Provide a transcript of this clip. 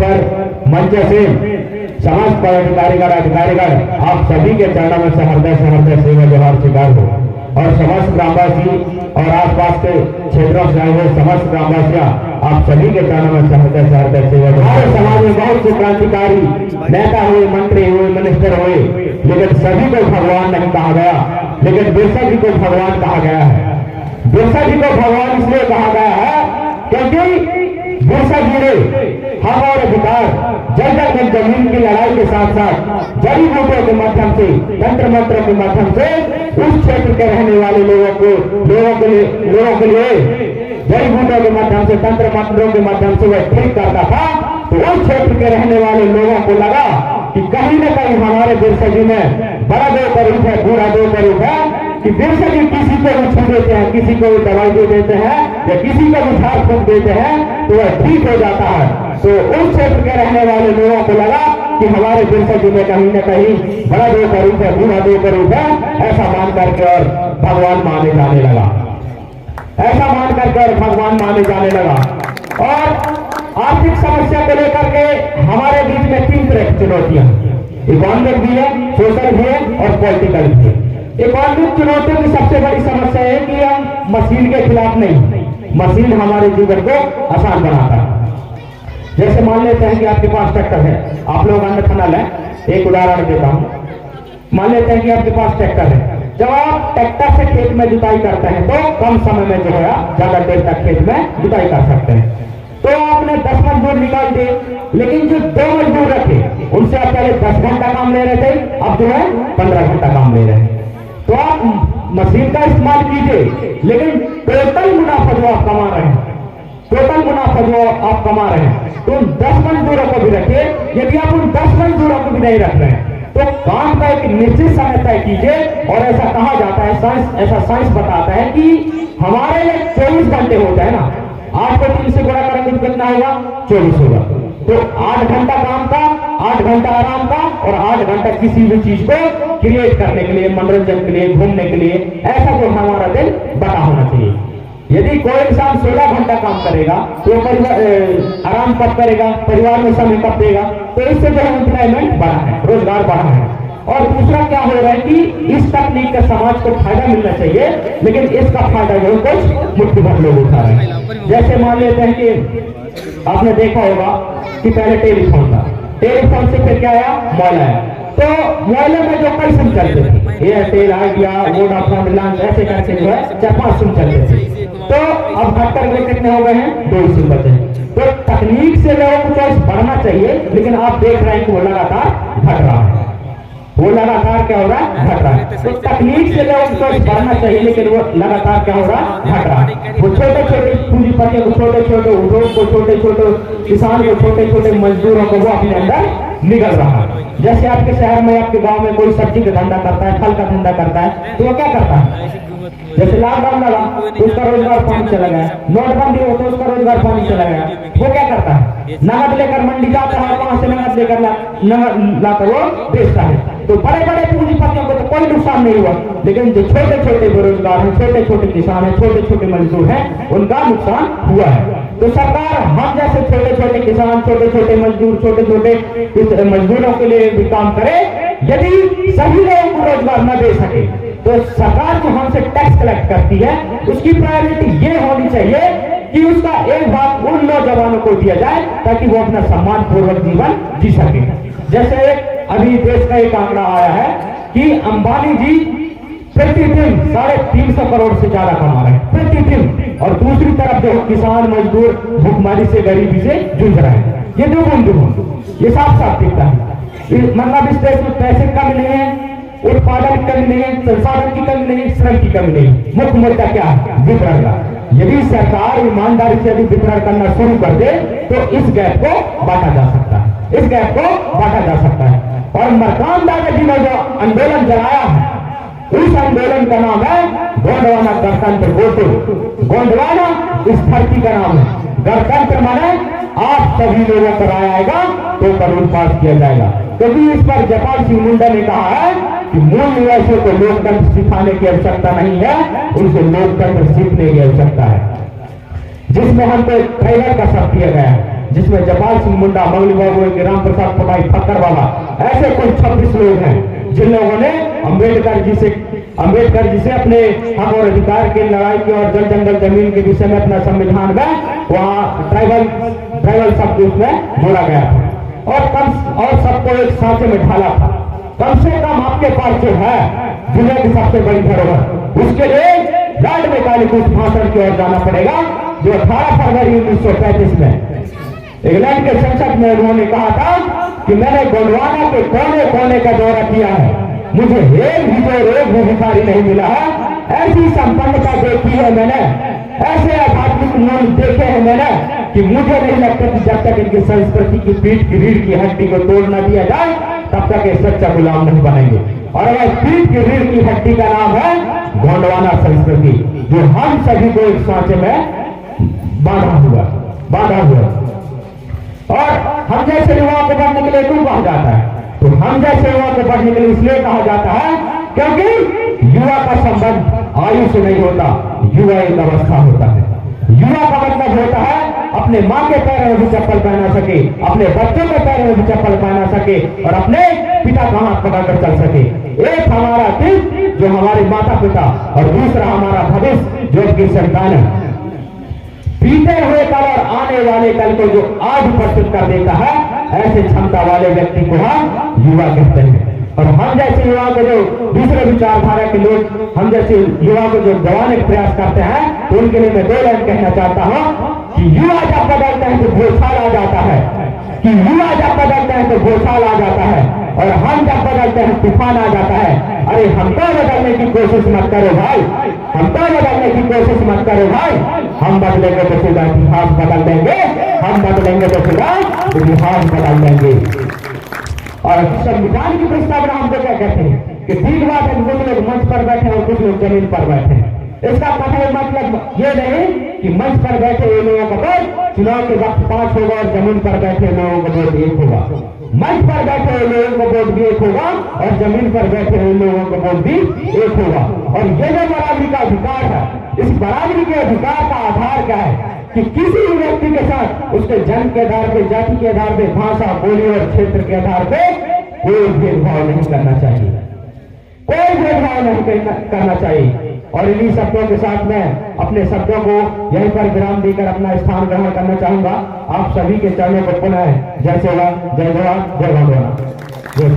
पर मंच से समस्त पदाधिकारीगण आप सभी के चरणों में से हृदय सेवा जोहार स्वीकार हो और समस्त ग्रामवासी और आसपास के क्षेत्रों से आए हुए समस्त ग्रामवासियां आप सभी के चरणों में से हृदय सेवा। हमारे समाज में बहुत से क्रांतिकारी नेता हुए, मंत्री हुए, मिनिस्टर हुए, लेकिन सभी को भगवान नहीं कहा गया, लेकिन बिरसा जी को भगवान कहा गया है। बिरसा जी को भगवान इसलिए कहा गया है क्योंकि बिरसा जी ने हक और अधिकार जल जमीन की लड़ाई के साथ साथ जड़ी बूटियों के माध्यम से, तंत्र मंत्रों के माध्यम से उस क्षेत्र के रहने वाले लोगों के लिए जड़ी बूटियों के माध्यम से, तंत्र मंत्रों के माध्यम से वह ठीक करता था। तो उस क्षेत्र के रहने वाले लोगों को लगा कि कहीं न कहीं हमारे बिरसा जी में बड़ा दो रूप है, पूरा दो रूप है कि बिरसा जी किसी को भी छू देते हैं, किसी को भी दवाई दे देते हैं या किसी को भी झाड़ फूक देते हैं तो वह ठीक हो जाता है। तो उस क्षेत्र के रहने वाले लोगों को लगा कि हमारे बिरसा जी में कहीं न कहीं बड़ा दो रूप है, पूरा दो रूप है, ऐसा मान करके और भगवान माने जाने लगा, ऐसा मान करके और भगवान माने जाने लगा। और आर्थिक समस्या को लेकर के हमारे बीच में 3 तरह की चुनौतियां, इकोनॉमिक भी है, सोशल भी है और पॉलिटिकल भी है। इकोनॉमिक चुनौतियों की सबसे बड़ी समस्या है कि हम मशीन के खिलाफ नहीं, मशीन हमारे जीवन को आसान बनाता है। जैसे मान लेते हैं कि आपके पास ट्रैक्टर है, आप लोग अन्न खनल है, एक उदाहरण देता हूं। मान लेते हैं कि आपके पास ट्रैक्टर है, जब आप ट्रैक्टर से खेत में जुताई करते हैं तो कम समय में जो है ज्यादा देर तक खेत में जुताई कर सकते हैं। तो आपने 10 मजदूर निकाल दिए, लेकिन जो 2 मजदूर रखे उनसे आप पहले 10 घंटा काम ले रहे थे, अब जो है 15 घंटा काम ले रहे हैं। तो आप मशीन का इस्तेमाल कीजिए, लेकिन टोटल मुनाफा जो आप कमा रहे हैं, टोटल मुनाफा जो आप कमा रहे हैं, तो उन 10 मजदूरों को भी रखिए। यदि आप उन 10 मजदूरों को भी नहीं रख रहे हैं तो काम का एक निश्चित समय तय कीजिए। और ऐसा कहा जाता है, साइंस बताता है कि हमारे लिए 24 घंटे होते हैं ना, 8 को 3 से गुणा करेंगे तो कितना होगा, 24 होगा। तो 8 घंटा काम का, 8 घंटा आराम का और 8 घंटा किसी भी चीज को क्रिएट करने के लिए, मनोरंजन के लिए, घूमने के लिए, ऐसा जो हमारा दिन बटा होना चाहिए। यदि कोई इंसान 16 घंटा काम करेगा तो आराम कब करेगा, परिवार में समय कब देगा, तो इससे जो है एम्प्लॉयमेंट बढ़ा है, रोजगार बढ़ा है। और दूसरा क्या हो रहा है कि इस तकनीक का समाज को फायदा मिलना चाहिए, लेकिन इसका फायदा जो कुछ मुट्ठी भर लोग उठा रहे हैं। जैसे मान लेते हैं कि आपने देखा होगा कि पहले टेलीफोन था, टेलीफोन से फिर क्या आया, मोबाइल आया। तो मोबाइल में जो कई सिम चलते थे, एयरटेल, आइडिया, वोडाफोन, रिलायंस, ऐसे करके जो है 4-5 सिम चलते थे। तो अब घटकर के कितने हो गए हैं, 2 सिम बचे हैं। तो तकनीक से लोगों को चॉइस बढ़ना चाहिए, लेकिन आप देख रहे हैं कि वो लगातार घट रहा है, वो लगातार क्या हो रहा है, घट रहा है। तो तकनीक से लोगों को चॉइस बढ़ना चाहिए, लेकिन वो लगातार क्या हो रहा है, घट रहा है। वो छोटे छोटे पूंजीपतियों को, छोटे छोटे उद्योग को, छोटे छोटे किसान को, छोटे छोटे मजदूरों को वो अपने अंदर निगल रहा है। जैसे आपके शहर में, आपके गांव में कोई सब्जी का धंधा करता है, फल का धंधा करता है, तो वो क्या करता है, जैसे लॉकडाउन लगा तो उसका रोजगार पानी चला गया, नोटबंदी हो तो उसका रोजगार पानी चला गया। वो क्या करता है, नगद लेकर मंडी जाता है, वहां से नगद लेकर लाकर वो बेचता है। तो बड़े बड़े पूंजीपतियों को तो कोई नुकसान नहीं हुआ, लेकिन जो छोटे छोटे बेरोजगार हैं, छोटे छोटे किसान हैं, छोटे छोटे मजदूर हैं, उनका नुकसान हुआ है। तो सरकार हम जैसे छोटे छोटे किसान, छोटे छोटे मजदूर, छोटे छोटे मजदूरों के लिए भी काम करे। यदि सभी लोगों को रोजगार न दे सके तो सरकार जो हमसे टैक्स कलेक्ट करती है उसकी प्रायोरिटी ये होनी चाहिए कि उसका एक भाग उन नौजवानों को दिया जाए ताकि वो अपना सम्मान पूर्वक जीवन जी सके। जैसे अभी देश का एक आंकड़ा आया है कि अंबानी जी प्रतिदिन 350 करोड़ से ज्यादा कमा रहे हैं प्रतिदिन, और दूसरी तरफ जो किसान मजदूर भूखमरी से, गरीबी से जूझ रहे हैं। ये ये साफ साफ दिखता है। मतलब इस देश में पैसे की कमी नहीं है, उत्पादन की कमी नहीं है, संसाधन की कमी नहीं, श्रम की कमी नहीं। मुख्य मुद्दा क्या है, वितरण का। यदि सरकार ईमानदारी से यदि वितरण करना शुरू कर दे तो इस गैप को बांटा जा सकता है, इस गैप को बांटा जा सकता है। और मरकाम दादाजी ने जो आंदोलन चलाया है उस आंदोलन का नाम है गोंडवाना गणतंत्र गोटो। गोंडवाना इस धरती का नाम है, गणतंत्र माने आप सभी लोगों पर आएगा तो कानून पास किया जाएगा। क्योंकि इस पर जपाल सिंह मुंडा ने कहा है कि मूल निवासियों को लोकतंत्र सिखाने की आवश्यकता नहीं है, उनसे लोकतंत्र सीखने की आवश्यकता है। जिसमें हमको ट्रेलर का शब्द दिया गया है, जिसमें जपाल सिंह मुंडा, मंगली बाबू, राम प्रसाद पटाई, फक्कर बाबा, ऐसे कुल 26 लोग हैं जिन लोगों ने अम्बेडकर जी से अपने हक और अधिकार की लड़ाई की और जल जंगल जमीन के विषय में अपना संविधान में वहाँ ट्राइबल शब्द उसमें जोड़ा गया था और सबको एक सांचे में ढाला था। कम से कम आपके पास जो है दुनिया की सबसे बड़ी धरोहर, उसके लिए लॉर्ड मैकाले को उस भाषण की ओर जाना पड़ेगा जो 18 फरवरी 1935 में इंग्लैंड के संसद में उन्होंने कहा था कि मैंने गोंडवाना के कोने कोने का दौरा किया है, मुझे एक भी भिखारी नहीं मिला है। ऐसी संपन्नता देखी है मैंने, ऐसे आध्यात्मिक मूल देखे हैं मैंने कि मुझे नहीं लगता कि जब तक इनकी संस्कृति की पीठ की रीढ़ की हड्डी को तोड़ न दिया जाए तब तक ये सच्चा गुलाम नहीं बनेंगे। और अगर पीठ की रीढ़ की हड्डी का नाम है गोंडवाना संस्कृति, जो हम सभी को एक सांचे में बांधा हुआ। और हम जैसे युवाओं को पढ़ने के लिए क्यों कहा जाता है? तो हम जैसे युवा को पढ़ने के लिए इसलिए कहा जाता है क्योंकि युवा का संबंध आयु से नहीं होता, युवा एक अवस्था होता है। युवा का मतलब होता है अपने माँ के पैरों में भी चप्पल पहना सके, अपने बच्चों के पैरों में भी चप्पल पहना सके और अपने पिता का हाथ पकड़कर चल सके। एक हमारा अतीत जो हमारे माता पिता और दूसरा हमारा भविष्य जो कि संतान है। बीते हुए कल और आने वाले कल को जो आज प्रस्तुत कर देता है, ऐसे क्षमता वाले व्यक्ति को हम युवा कहते हैं। और हम जैसे युवा को जो दूसरे विचारधारा के लोग हम जैसे युवा को जो दबाने का प्रयास करते हैं, तो उनके लिए मैं 2 लाइन कहना चाहता हूं कि युवा जब बदलते हैं तो भूसाल आ जाता है, कि युवा जब बदलते हैं तो भूसाल आ जाता है, और हम जब बदलते हैं तूफान आ जाता है। अरे हमको बदलने की कोशिश मत करो भाई, हमको बदलने की कोशिश मत करो भाई। हम बदलेंगे तो सीधा इतिहास बदल देंगे, हम बदलेंगे तो सीधा इतिहास बदल देंगे। और संविधान की प्रस्तावना हमको क्या कहते हैं कि ठीक बात है, कुछ लोग मंच पर बैठे और कुछ लोग जमीन पर बैठे। इसका मतलब ये नहीं कि मंच पर बैठे हुए लोगों का वोट चुनाव के वक्त 5 होगा और जमीन पर बैठे लोगों का वोट 1 होगा। मंच पर बैठे हुए लोगों का वोट भी 1 होगा और जमीन पर बैठे हुए लोगों का वोट भी 1 होगा। और ये जो बराबरी का अधिकार है, इस बराबरी के अधिकार का आधार क्या है कि किसी भी व्यक्ति के साथ उसके जन्म के आधार पे, जाति के आधार पे, भाषा, बोली और क्षेत्र के आधार पे कोई भेदभाव नहीं करना चाहिए, कोई भेदभाव नहीं करना चाहिए। और इन्हीं शब्दों के साथ मैं अपने शब्दों को यहीं पर विराम देकर अपना स्थान ग्रहण करना चाहूंगा। आप सभी के चरणों को पुनः जय सेवा, जय जवान, जय भगवान, जय